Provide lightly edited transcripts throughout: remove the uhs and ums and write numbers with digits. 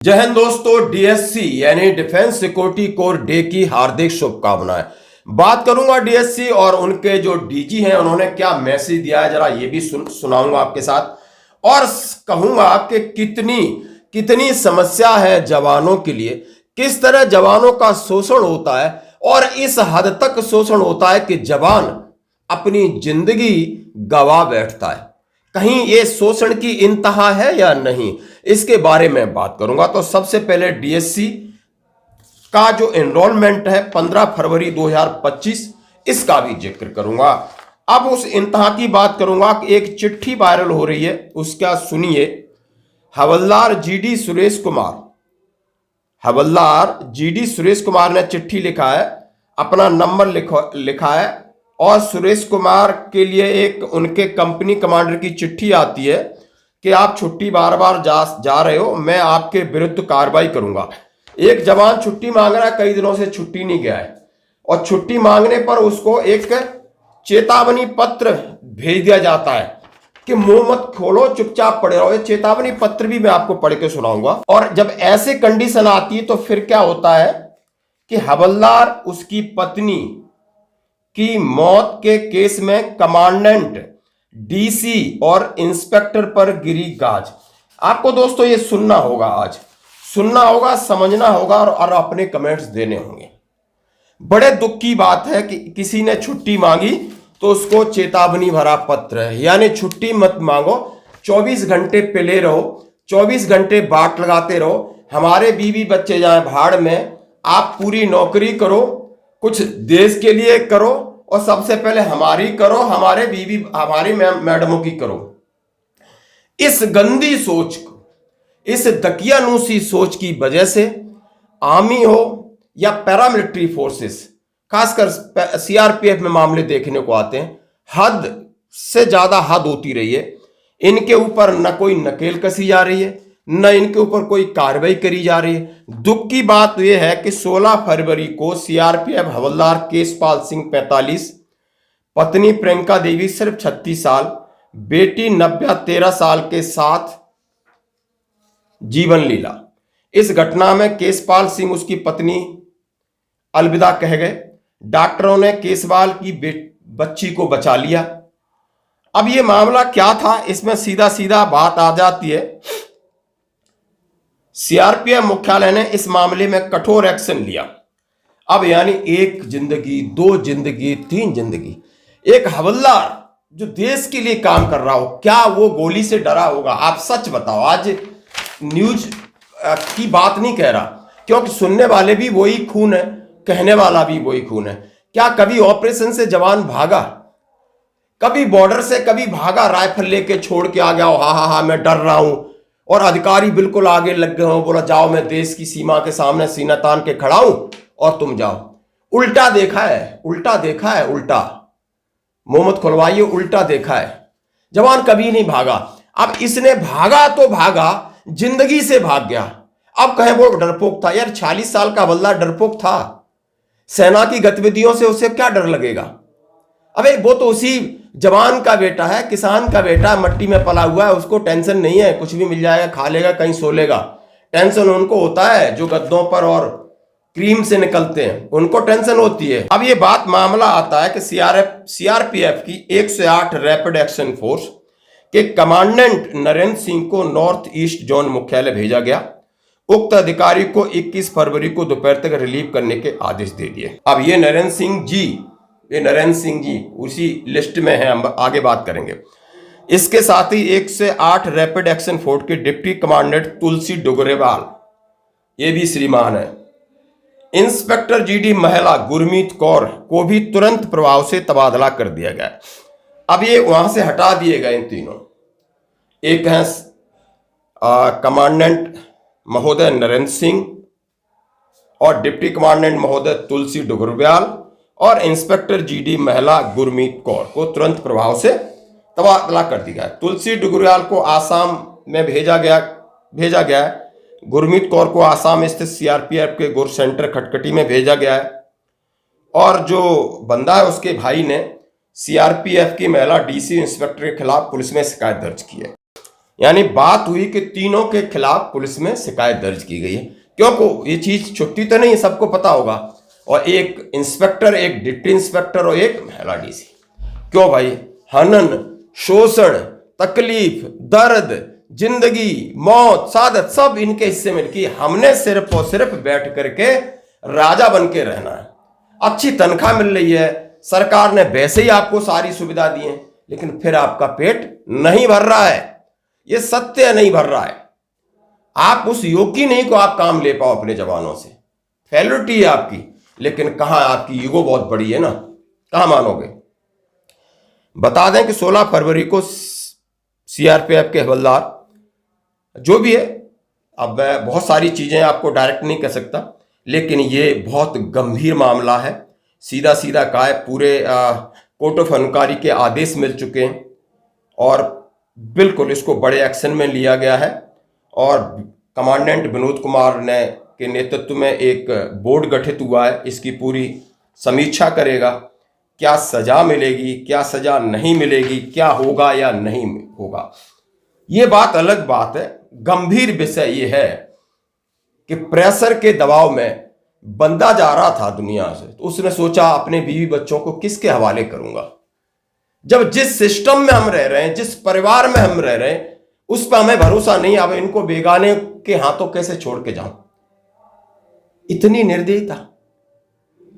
जय हिंद दोस्तों, डीएससी यानी डिफेंस सिक्योरिटी कोर डे की हार्दिक शुभकामनाएं। बात करूंगा डीएससी और उनके जो डीजी हैं उन्होंने क्या मैसेज दिया है, जरा ये भी सुनाऊंगा आपके साथ और कहूंगा कि कितनी कितनी समस्या है जवानों के लिए, किस तरह जवानों का शोषण होता है और इस हद तक शोषण होता है कि जवान अपनी जिंदगी गवा बैठता है। कहीं ये शोषण की इंतहा है या नहीं, इसके बारे में बात करूंगा। तो सबसे पहले डीएससी का जो एनरोलमेंट है 15 फरवरी 2025, इसका भी जिक्र करूंगा। अब उस इंतहा की बात करूंगा कि एक चिट्ठी वायरल हो रही है, उसका सुनिए। हवलदार जीडी सुरेश कुमार ने चिट्ठी लिखा है, अपना नंबर लिखा है और सुरेश कुमार के लिए एक उनके कंपनी कमांडर की चिट्ठी आती है कि आप छुट्टी बार बार जा रहे हो, मैं आपके विरुद्ध कार्रवाई करूंगा। एक जवान छुट्टी मांग रहा है, कई दिनों से छुट्टी नहीं गया है और छुट्टी मांगने पर उसको एक चेतावनी पत्र भेज दिया जाता है कि मुंह मत खोलो, चुपचाप पड़े रहो। ये चेतावनी पत्र भी मैं आपको पढ़ के सुनाऊंगा। और जब ऐसे कंडीशन आती है तो फिर क्या होता है कि हवलदार उसकी पत्नी की मौत के केस में कमांडेंट, डीसी और इंस्पेक्टर पर गिरी गाज। आपको दोस्तों ये सुनना होगा, आज सुनना होगा, समझना होगा और अपने कमेंट्स देने होंगे। बड़े दुख की बात है कि किसी ने छुट्टी मांगी तो उसको चेतावनी भरा पत्र है, यानी छुट्टी मत मांगो, 24 घंटे पिले रहो, 24 घंटे बाट लगाते रहो, हमारे बीवी बच्चे जाए भाड़ में, आप पूरी नौकरी करो, कुछ देश के लिए करो और सबसे पहले हमारी करो, हमारे बीवी हमारी मैडमों की करो। इस गंदी सोच को, इस दकियानूसी सोच की वजह से आर्मी हो या पैरामिलिट्री फोर्सेस, खासकर सीआरपीएफ में मामले देखने को आते हैं, हद से ज्यादा हद होती रही है। इनके ऊपर न कोई नकेल कसी जा रही है, न इनके ऊपर कोई कार्रवाई करी जा रही है। दुख की बात यह है कि 16 फरवरी को सीआरपीएफ हवलदार केशपाल सिंह 45, पत्नी प्रियंका देवी सिर्फ 36 साल, बेटी नव्या 13 साल के साथ जीवन लीला। इस घटना में केशपाल सिंह उसकी पत्नी अलविदा कह गए। डॉक्टरों ने केशपाल की बच्ची को बचा लिया। अब यह मामला क्या था, इसमें सीधा सीधा बात आ जाती है। सीआरपीएफ मुख्यालय ने इस मामले में कठोर एक्शन लिया। अब यानी एक जिंदगी, दो जिंदगी, तीन जिंदगी। एक हवलदार जो देश के लिए काम कर रहा हो, क्या वो गोली से डरा होगा? आप सच बताओ। आज न्यूज की बात नहीं कह रहा, क्योंकि सुनने वाले भी वही खून है, कहने वाला भी वही खून है। क्या कभी ऑपरेशन से जवान भागा? कभी बॉर्डर से कभी भागा, राइफल लेके छोड़ के आ गया हो, हा मैं डर रहा हूं, और अधिकारी बिल्कुल आगे लग गए हो, बोला जाओ मैं देश की सीमा के सामने सीना तान के खड़ा हूं और तुम जाओ। उल्टा देखा है, उल्टा मुंह मत खुलवाइए, उल्टा देखा है। जवान कभी नहीं भागा। अब इसने भागा तो भागा, जिंदगी से भाग गया। अब कहे वो डरपोक था। यार 46 साल का हवलदार डरपोक था? सेना की गतिविधियों से उसे क्या डर लगेगा? अबे वो तो उसी जवान का बेटा है, किसान का बेटा, मट्टी में पला हुआ है, उसको टेंशन नहीं है, कुछ भी मिल जाएगा, खा लेगा, कहीं सो लेगा। टेंशन उनको होता है जो गद्दों पर और क्रीम से निकलते हैं, उनको टेंशन होती है। अब ये बात मामला आता है कि सीआरपीएफ की 108 रैपिड एक्शन फोर्स के कमांडेंट नरेंद्र सिंह को नॉर्थ ईस्ट जोन मुख्यालय भेजा गया। उक्त अधिकारी को 21 फरवरी को दोपहर तक रिलीव करने के आदेश दे दिए। अब ये नरेंद्र सिंह जी उसी लिस्ट में है, हम आगे बात करेंगे। इसके साथ ही 108 रैपिड एक्शन फोर्स के डिप्टी कमांडेंट तुलसी डुगरेवाल, ये भी श्रीमान है। इंस्पेक्टर जीडी महिला गुरमीत कौर को भी तुरंत प्रभाव से तबादला कर दिया गया। अब ये वहां से हटा दिए गए इन तीनों। एक है कमांडेंट महोदय नरेंद्र सिंह और डिप्टी कमांडेंट महोदय तुलसी डुगरेवाल और इंस्पेक्टर जीडी महिला गुरमीत कौर को तुरंत प्रभाव से तबादला कर दिया गया। तुलसी डुगरेवाल को आसाम में भेजा गया है। गुरमीत कौर को आसाम स्थित सीआरपीएफ के गुर सेंटर खटखटी में भेजा गया है। और जो बंदा है उसके भाई ने सीआरपीएफ की महिला डीसी इंस्पेक्टर के खिलाफ पुलिस में शिकायत दर्ज की है। यानी बात हुई कि तीनों के खिलाफ पुलिस में शिकायत दर्ज की गई है। क्योंकि ये चीज छुट्टी तो नहीं है, सबको पता होगा। और एक इंस्पेक्टर, एक डिप्टी इंस्पेक्टर और एक महिला डीसी। क्यों भाई? हनन, शोषण, तकलीफ, दर्द, जिंदगी, मौत, सादत सब इनके हिस्से में लिखी। हमने सिर्फ और सिर्फ बैठ करके राजा बन के रहना है। अच्छी तनख्वाह मिल रही है, सरकार ने वैसे ही आपको सारी सुविधा दी है, लेकिन फिर आपका पेट नहीं भर रहा है। ये सत्य नहीं भर रहा है। आप उस योग्य नहीं को आप काम ले पाओ अपने जवानों से। फेलिटी है आपकी, लेकिन कहां आपकी ईगो बहुत बड़ी है ना, कहां मानोगे। बता दें कि 16 फरवरी को सीआरपीएफ के हवलदार जो भी है, अब मैं बहुत सारी चीजें आपको डायरेक्ट नहीं कह सकता, लेकिन ये बहुत गंभीर मामला है। सीधा सीधा कहा है, पूरे कोर्ट ऑफ इंक्वायरी के आदेश मिल चुके हैं और बिल्कुल इसको बड़े एक्शन में लिया गया है। और कमांडेंट विनोद कुमार ने के नेतृत्व में एक बोर्ड गठित हुआ है, इसकी पूरी समीक्षा करेगा। क्या सजा मिलेगी, क्या सजा नहीं मिलेगी, क्या होगा या नहीं होगा, ये बात अलग बात है। गंभीर विषय ये है कि प्रेशर के दबाव में बंदा जा रहा था दुनिया से, तो उसने सोचा अपने बीवी बच्चों को किसके हवाले करूंगा। जब जिस सिस्टम में हम रह रहे हैं, जिस परिवार में हम रह रहे हैं, उस पर हमें भरोसा नहीं। अब इनको बेगाने के हाथों कैसे छोड़ के जाऊं। इतनी निर्दयता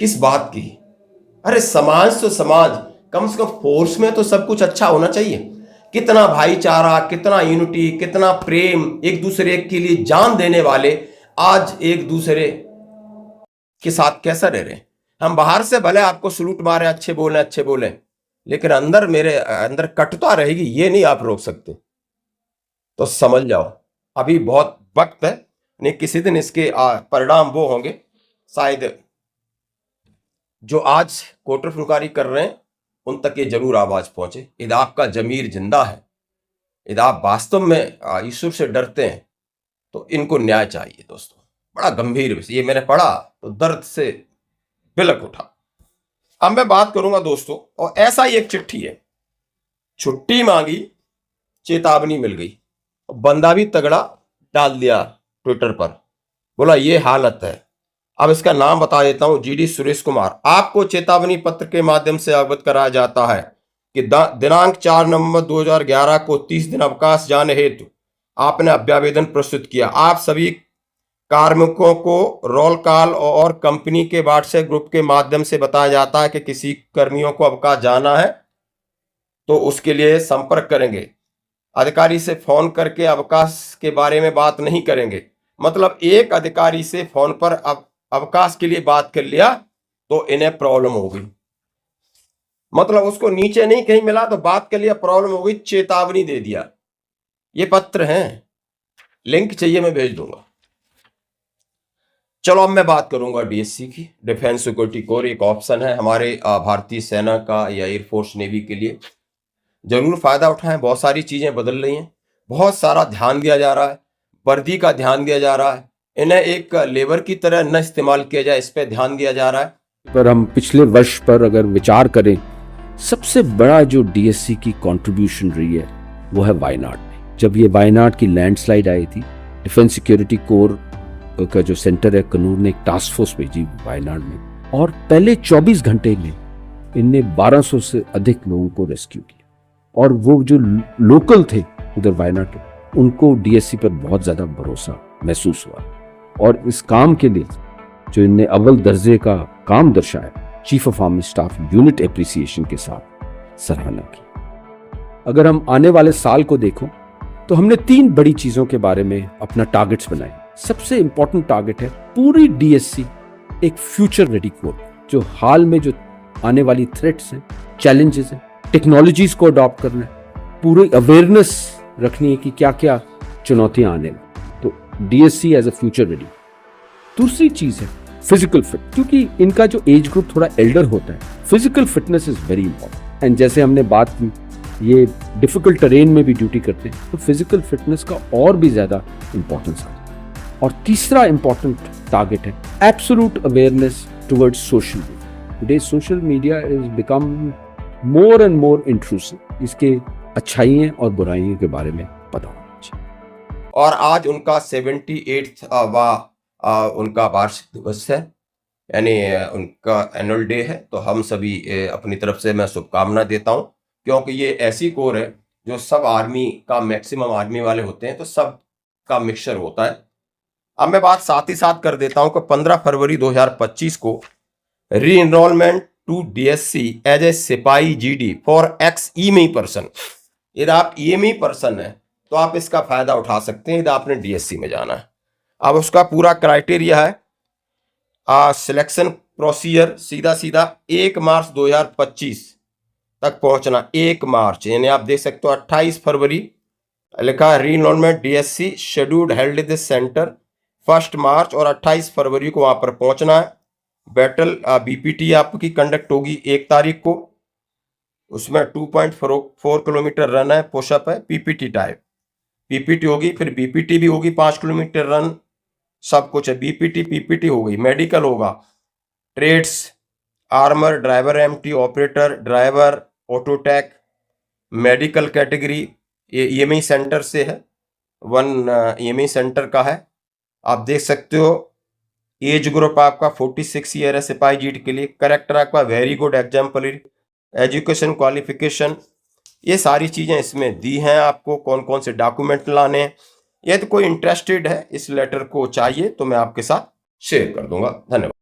किस बात की? अरे समाज तो समाज, कम से कम फोर्स में तो सब कुछ अच्छा होना चाहिए। कितना भाईचारा, कितना यूनिटी, कितना प्रेम, एक दूसरे के लिए जान देने वाले आज एक दूसरे के साथ कैसा रह रहे हैं। हम बाहर से भले आपको सलूट मारे, अच्छे बोले, लेकिन अंदर मेरे अंदर कटुता रहेगी, ये नहीं आप रोक सकते। तो समझ जाओ अभी बहुत वक्त है, नहीं किसी दिन इसके परिणाम वो होंगे। शायद जो आज कोर्ट ऑफ इंक्वायरी कर रहे हैं उन तक ये जरूर आवाज पहुंचे। यदि आपका जमीर जिंदा है, यदि आप वास्तव में ईश्वर से डरते हैं, तो इनको न्याय चाहिए दोस्तों। बड़ा गंभीर विषय, ये मैंने पढ़ा तो दर्द से बिलक उठा। अब मैं बात करूंगा दोस्तों, और ऐसा ही एक चिट्ठी है। छुट्टी मांगी, चेतावनी मिल गई, बंदा भी तगड़ा डाल दिया ट्विटर पर, बोला ये हालत है। अब इसका नाम बता देता हूं, जीडी सुरेश कुमार। आपको चेतावनी पत्र के माध्यम से अवगत कराया जाता है कि दिनांक 4 नवंबर 2011 को 30 दिन अवकाश जाने हेतु आपने अभ्यावेदन प्रस्तुत किया। आप सभी कार्मिकों को रोल कॉल और कंपनी के व्हाट्सएप ग्रुप के माध्यम से बताया जाता है कि किसी कर्मियों को अवकाश जाना है तो उसके लिए संपर्क करेंगे। अधिकारी से फोन करके अवकाश के बारे में बात नहीं करेंगे। मतलब एक अधिकारी से फोन पर अवकाश के लिए बात कर लिया तो इन्हें प्रॉब्लम हो गई। मतलब उसको नीचे नहीं कहीं मिला तो बात कर लिया, प्रॉब्लम हो गई, चेतावनी दे दिया। ये पत्र हैं, लिंक चाहिए मैं भेज दूंगा। चलो अब मैं बात करूंगा डीएससी की, डिफेंस सिक्योरिटी कोर। एक ऑप्शन है हमारे भारतीय सेना का या एयरफोर्स नेवी के लिए, जरूर फायदा उठाएं। बहुत सारी चीजें बदल रही हैं, बहुत सारा ध्यान दिया जा रहा है, वर्दी का ध्यान दिया जा रहा है, इन्हें एक लेबर की तरह न इस्तेमाल किया जाए, इस पर ध्यान दिया जा रहा है। पर हम पिछले वर्ष पर अगर विचार करें, सबसे बड़ा जो डीएससी की कंट्रीब्यूशन रही है वो है वायनाड में। जब ये वायनाड की लैंडस्लाइड आई थी, डिफेंस सिक्योरिटी कोर का जो सेंटर है कनूर ने एक टास्क फोर्स भेजी वायनाड में, और पहले 24 घंटे में इनने 1200 से अधिक लोगों को रेस्क्यू किया। और वो जो लोकल थे उधर वायनाड के, उनको डीएससी पर बहुत ज्यादा भरोसा महसूस हुआ। और इस काम के लिए जो इनने अव्वल दर्जे का काम दर्शाया, chief of army staff unit appreciation के साथ सराहना की। अगर हम आने वाले साल को देखो तो हमने 3 बड़ी चीजों के बारे में अपना टारगेट्स बनाए। सबसे इंपॉर्टेंट टारगेट है पूरी डीएससी एक फ्यूचर रेडी कोर, जो हाल में जो आने वाली थ्रेट्स हैं, चैलेंजेस हैं, टेक्नोलॉजीज को अडॉप्ट करना है, पूरी अवेयरनेस रखनी है कि क्या क्या चुनौतियां आने में। तो DSC as a future ready. दूसरी चीज है फिजिकल फिट, क्योंकि इनका जो एज ग्रुप थोड़ा एल्डर होता है, physical fitness is very important. And जैसे हमने बात की, ये डिफिकल्ट टेरेन में भी ड्यूटी करते हैं, तो फिजिकल फिटनेस का और भी ज्यादा इंपॉर्टेंस आता है। और तीसरा इंपॉर्टेंट टारगेट है absolute awareness towards social media. Today social media is become more and more intrusive. इसके अच्छाइयां और बुराइयों के बारे में पता हो। और आज उनका 78वां उनका वार्षिक दिवस है, यानी उनका एनुअल डे है। तो हम सभी अपनी तरफ से मैं शुभकामना देता हूं, क्योंकि ये ऐसी कोर है जो सब आर्मी का मैक्सिमम आर्मी वाले होते हैं, तो सब का मिक्सचर होता है। अब मैं बात साथ ही साथ कर देता हूं कि 15 फरवरी 2025 को reenrolment to DSC as a सिपाही GD for ex EME person. यदि आप ईएमई पर्सन है तो आप इसका फायदा उठा सकते हैं यदि आपने डीएससी में जाना है। अब उसका पूरा क्राइटेरिया है सिलेक्शन प्रोसीजर, सीधा सीधा 1 मार्च 2025 तक पहुंचना। 1 मार्च यानी आप देख सकते हो 28 फरवरी लिखा है री enrolment DSC scheduled held this centre 1 मार्च, और 28 फरवरी को वहां पर पहुंचना है। बैटल बीपीटी आपकी कंडक्ट होगी 1 तारीख को, उसमें 2.4 किलोमीटर रन है, पुशअप है, पीपीटी टाइप पीपीटी होगी, फिर बीपीटी भी होगी 5 किलोमीटर रन, सब कुछ है। बीपीटी पीपीटी हो गई। मेडिकल होगा, trades, armour, driver, MT operator, driver, autotech, medical category. ये ईएमई सेंटर से है, 1 ईएमई सेंटर का है। आप देख सकते हो एज ग्रुप आपका 46 ईयर है सिपाही जीडी के लिए। करेक्टर आपका very good exemplary, education qualification, ये सारी चीज़ें इसमें दी हैं आपको, कौन कौन से डॉक्यूमेंट लाने हैं। यदि कोई इंटरेस्टेड है, इस लेटर को चाहिए, तो मैं आपके साथ शेयर कर दूंगा। धन्यवाद।